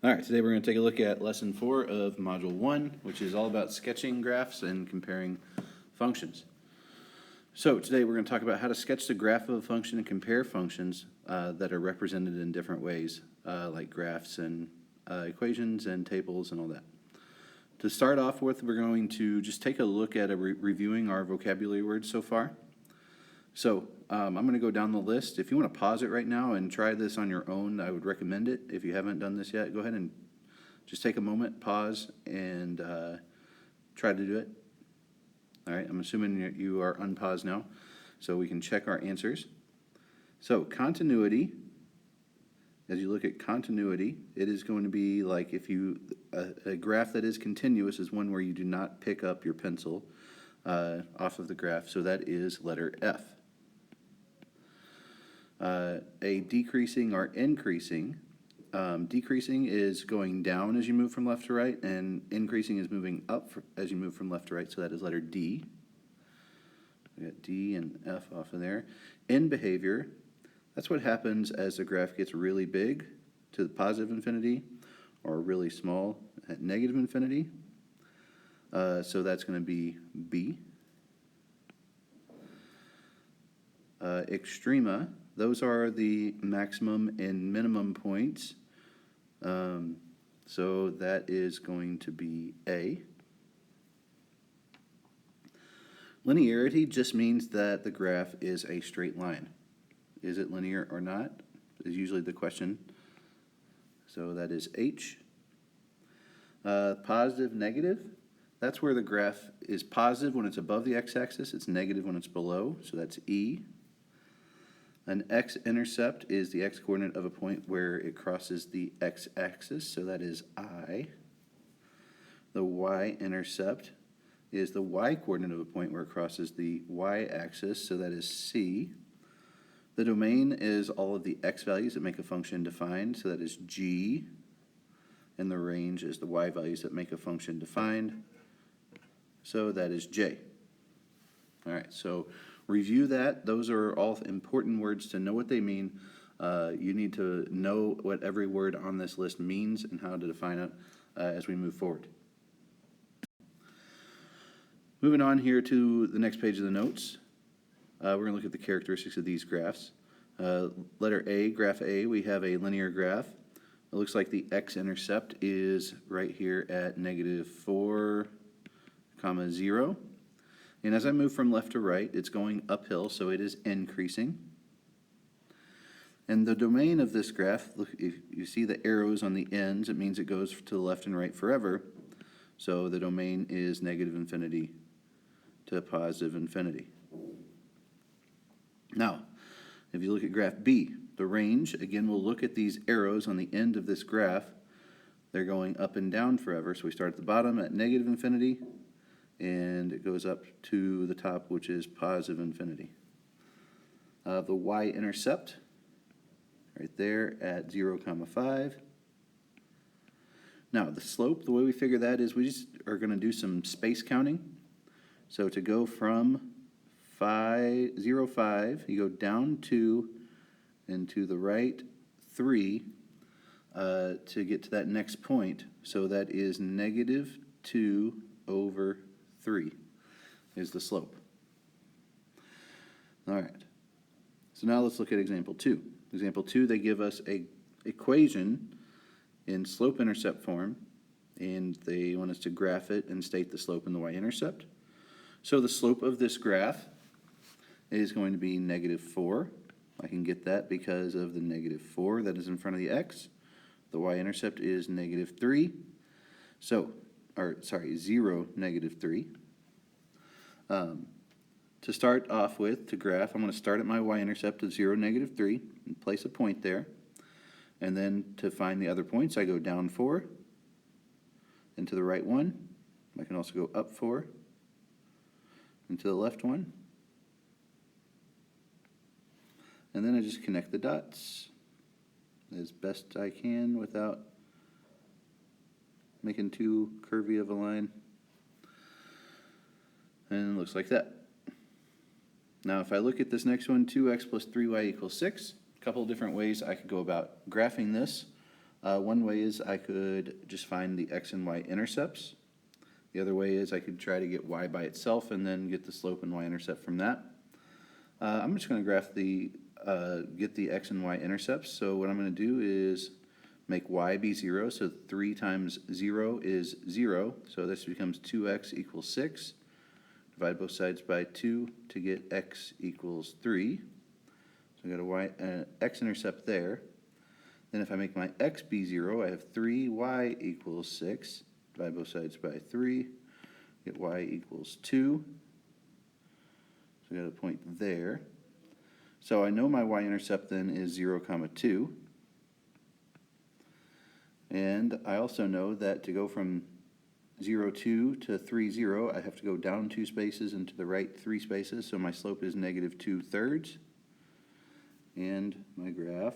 All right, today we're going to take a look at lesson 4 of module 1, which is all about sketching graphs and comparing functions. So today we're going to talk about how to sketch the graph of a function and compare functions that are represented in different ways, like graphs and equations and tables and all that. To start off with, we're going to just take a look at reviewing our vocabulary words so far. So I'm going to go down the list. If you want to pause it right now and try this on your own, I would recommend it. If you haven't done this yet, go ahead and just take a moment, pause, and try to do it. All right, I'm assuming you are unpaused now, so we can check our answers. So continuity, as you look at continuity, it is going to be like if you, a graph that is continuous is one where you do not pick up your pencil off of the graph, so that is letter F. A decreasing or increasing. Decreasing is going down as you move from left to right, and increasing is moving up as you move from left to right, so that is letter D. We got D and F off of there. In behavior, that's what happens as the graph gets really big to the positive infinity or really small at negative infinity. So that's going to be B. Extrema, those are the maximum and minimum points. So that is going to be A. Linearity just means that the graph is a straight line. Is it linear or not? Is usually the question. So that is H. Positive, negative. That's where the graph is positive when it's above the x-axis. It's negative when it's below. So that's E. An x-intercept is the x-coordinate of a point where it crosses the x-axis, so that is I. The y-intercept is the y-coordinate of a point where it crosses the y-axis, so that is C. The domain is all of the x values that make a function defined, so that is G. And the range is the y values that make a function defined, so that is J. All right, so review that. Those are all important words to know what they mean. You need to know what every word on this list means and how to define it as we move forward. Moving on here to the next page of the notes, we're going to look at the characteristics of these graphs. Letter A, graph A, we have a linear graph. It looks like the x-intercept is right here at -4, 0. And as I move from left to right, it's going uphill, so it is increasing. And the domain of this graph, look, if you see the arrows on the ends, it means it goes to the left and right forever. So the domain is negative infinity to positive infinity. Now, if you look at graph B, the range, again, we'll look at these arrows on the end of this graph. They're going up and down forever. So we start at the bottom at negative infinity, and it goes up to the top, which is positive infinity. The y-intercept, right there at 0, 5. Now, the slope, the way we figure that is we just are going to do some space counting. So to go from 0, 5, you go down 2, and to the right 3 to get to that next point. So that is -2 over 3 is the slope. All right. So now let's look at example 2. Example 2, they give us a equation in slope-intercept form, and they want us to graph it and state the slope and the y-intercept. So the slope of this graph is going to be -4. I can get that because of the -4 that is in front of the x. The y-intercept is -3. So, 0, -3. To start off with, to graph, I'm going to start at my y-intercept of 0, -3, and place a point there. And then to find the other points, I go down 4, and to the right 1. I can also go up 4, and to the left 1. And then I just connect the dots as best I can without making too curvy of a line. And it looks like that. Now if I look at this next one, 2x plus 3y equals 6, a couple of different ways I could go about graphing this. One way is I could just find the x and y intercepts. The other way is I could try to get y by itself and then get the slope and y-intercept from that. I'm just going to graph get the x and y intercepts. So what I'm going to do is make y be 0. So 3 times 0 is 0. So this becomes 2x equals 6. Divide both sides by 2 to get x equals 3. So I got a x-intercept there. Then if I make my x be 0, I have 3y equals 6. Divide both sides by 3. Get y equals 2. So I got a point there. So I know my y-intercept then is 0, 2. And I also know that to go from 0, 2 to 3, 0, I have to go down 2 spaces and to the right 3 spaces. So my slope is negative 2/3. And my graph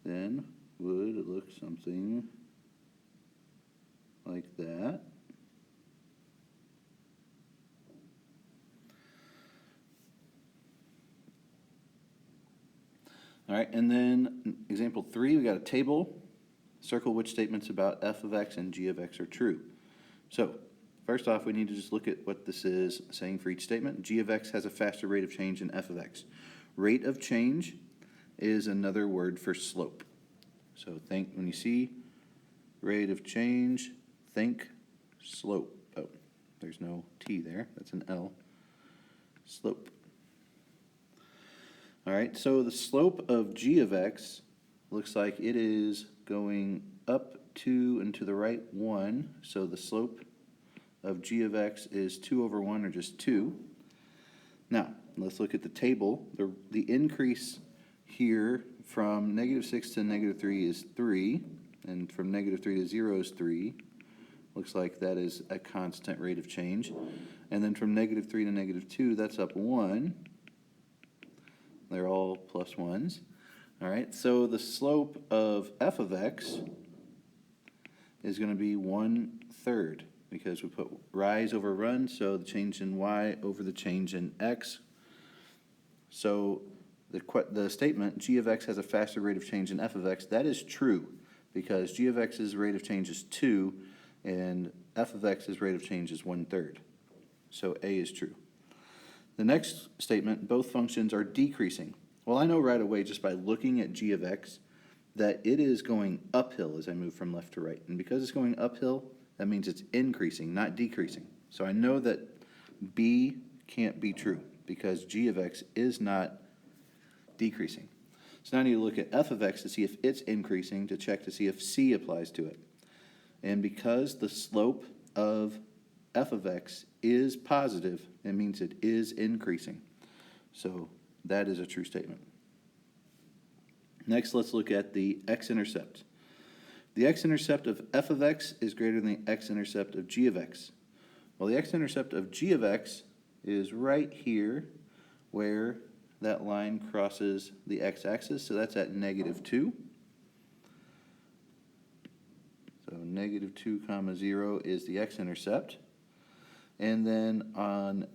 then would look something like that. All right, and then example 3, we got a table. Circle which statements about f of x and g of x are true. So first off, we need to just look at what this is saying for each statement. G of x has a faster rate of change than f of x. Rate of change is another word for slope. So think, when you see rate of change, think slope. Oh, there's no T there. That's an L. Slope. All right, so the slope of g of x looks like it is going up 2 and to the right 1. So the slope of g of x is 2 over 1, or just 2. Now, let's look at the table. The increase here from negative 6 to negative 3 is 3, and from negative 3 to 0 is 3. Looks like that is a constant rate of change. And then from negative 3 to negative 2, that's up 1. They're all plus 1s. All right, so the slope of f of x is going to be 1/3, because we put rise over run, so the change in y over the change in x. So the statement g of x has a faster rate of change than f of x, that is true, because g of x's rate of change is 2 and f of x's rate of change is 1/3. So A is true. The next statement, both functions are decreasing. Well, I know right away just by looking at g of x that it is going uphill as I move from left to right. And because it's going uphill, that means it's increasing, not decreasing. So I know that B can't be true because g of x is not decreasing. So now I need to look at f of x to see if it's increasing, to check to see if C applies to it. And because the slope of f of x is positive, it means it is increasing. So that is a true statement. Next, let's look at the x-intercept. The x-intercept of f of x is greater than the x-intercept of g of x. Well, the x-intercept of g of x is right here where that line crosses the x-axis, so that's at negative 2. So negative 2, 0 is the x-intercept. And then on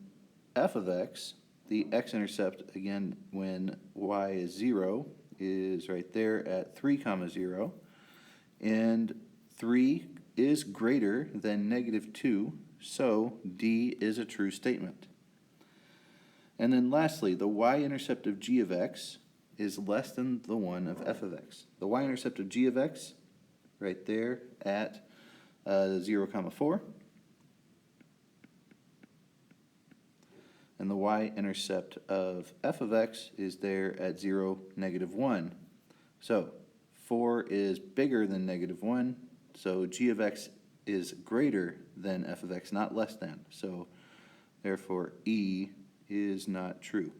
f of x, the x-intercept, again, when y is 0, is right there at 3, 0. And 3 is greater than negative 2, so D is a true statement. And then lastly, the y-intercept of g of x is less than the one of f of x. The y-intercept of g of x, right there at 0, 4. And the y-intercept of f of x is there at 0, -1. So 4 is bigger than -1, so g of x is greater than f of x, not less than. So therefore E is not true.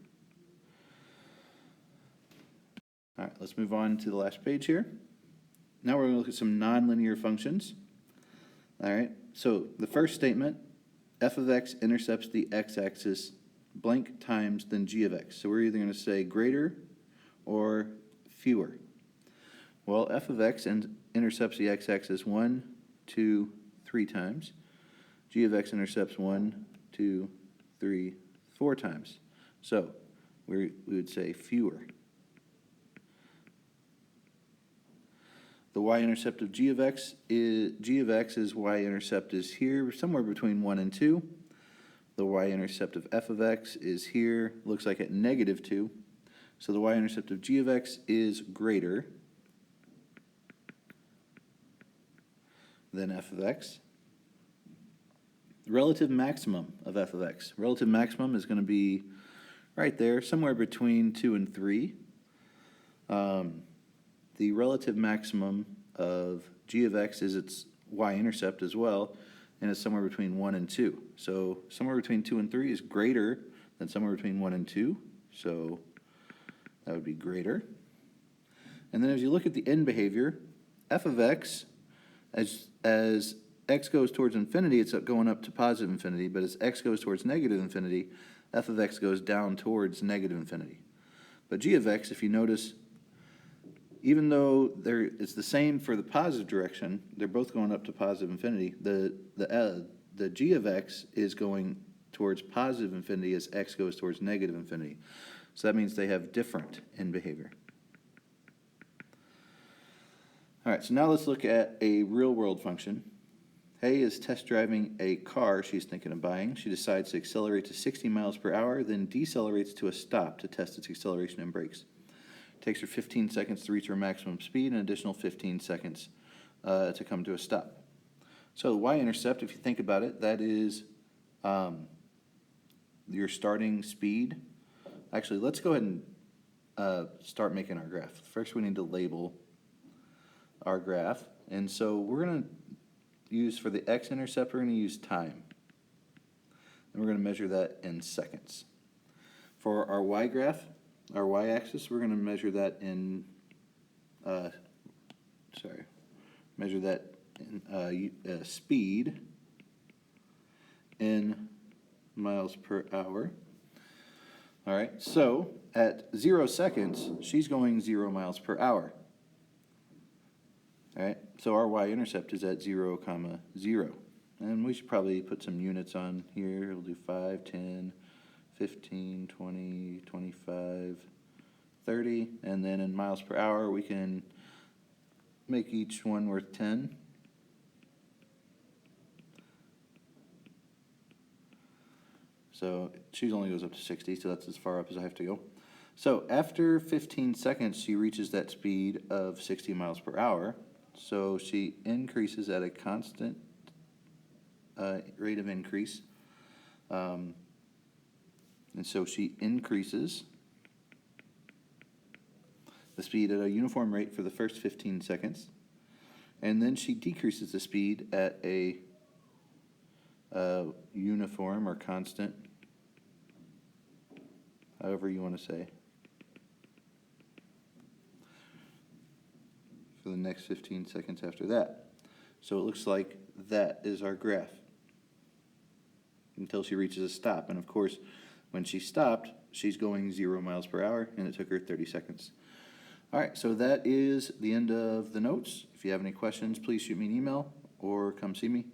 All right, let's move on to the last page here. Now we're going to look at some nonlinear functions. All right, so the first statement, f of x intercepts the x-axis blank times than g of x. So we're either going to say greater or fewer. Well, f of x intercepts the x-axis 1, 2, 3 times. G of x intercepts 1, 2, 3, 4 times. So we would say fewer. The y-intercept of g of x is y-intercept is here, somewhere between 1 and 2. The y-intercept of f of x is here, looks like at negative 2. So the y-intercept of g of x is greater than f of x. The relative maximum of f of x. Relative maximum is going to be right there, somewhere between 2 and 3. The relative maximum of g of x is its y-intercept as well, and it's somewhere between 1 and 2. So somewhere between 2 and 3 is greater than somewhere between 1 and 2, so that would be greater. And then as you look at the end behavior, f of x, as x goes towards infinity, it's going up to positive infinity, but as x goes towards negative infinity, f of x goes down towards negative infinity. But g of x, if you notice, even though it's the same for the positive direction, they're both going up to positive infinity, the g of x is going towards positive infinity as x goes towards negative infinity. So that means they have different end behavior. All right, so now let's look at a real-world function. Hay is test driving a car she's thinking of buying. She decides to accelerate to 60 miles per hour, then decelerates to a stop to test its acceleration and brakes. It takes her 15 seconds to reach her maximum speed and an additional 15 seconds to come to a stop. So the y-intercept, if you think about it, that is your starting speed. Actually, let's go ahead and start making our graph. First, we need to label our graph. And so we're going to use, for the x-intercept, we're going to use time. And we're going to measure that in seconds. For our y graph, our y-axis, we're going to measure that in, speed in miles per hour. All right, so at 0 seconds, she's going 0 miles per hour. All right, so our y-intercept is at 0, 0. And we should probably put some units on here. We'll do 5, 10, 15, 20, 25, 30. And then in miles per hour, we can make each one worth 10. So she only goes up to 60, so that's as far up as I have to go. So after 15 seconds, she reaches that speed of 60 miles per hour. So she increases at a constant rate of increase. And so she increases the speed at a uniform rate for the first 15 seconds. And then she decreases the speed at a uniform or constant, however you want to say, for the next 15 seconds after that. So it looks like that is our graph until she reaches a stop. And of course, when she stopped, she's going 0 miles per hour, and it took her 30 seconds. All right, so that is the end of the notes. If you have any questions, please shoot me an email or come see me.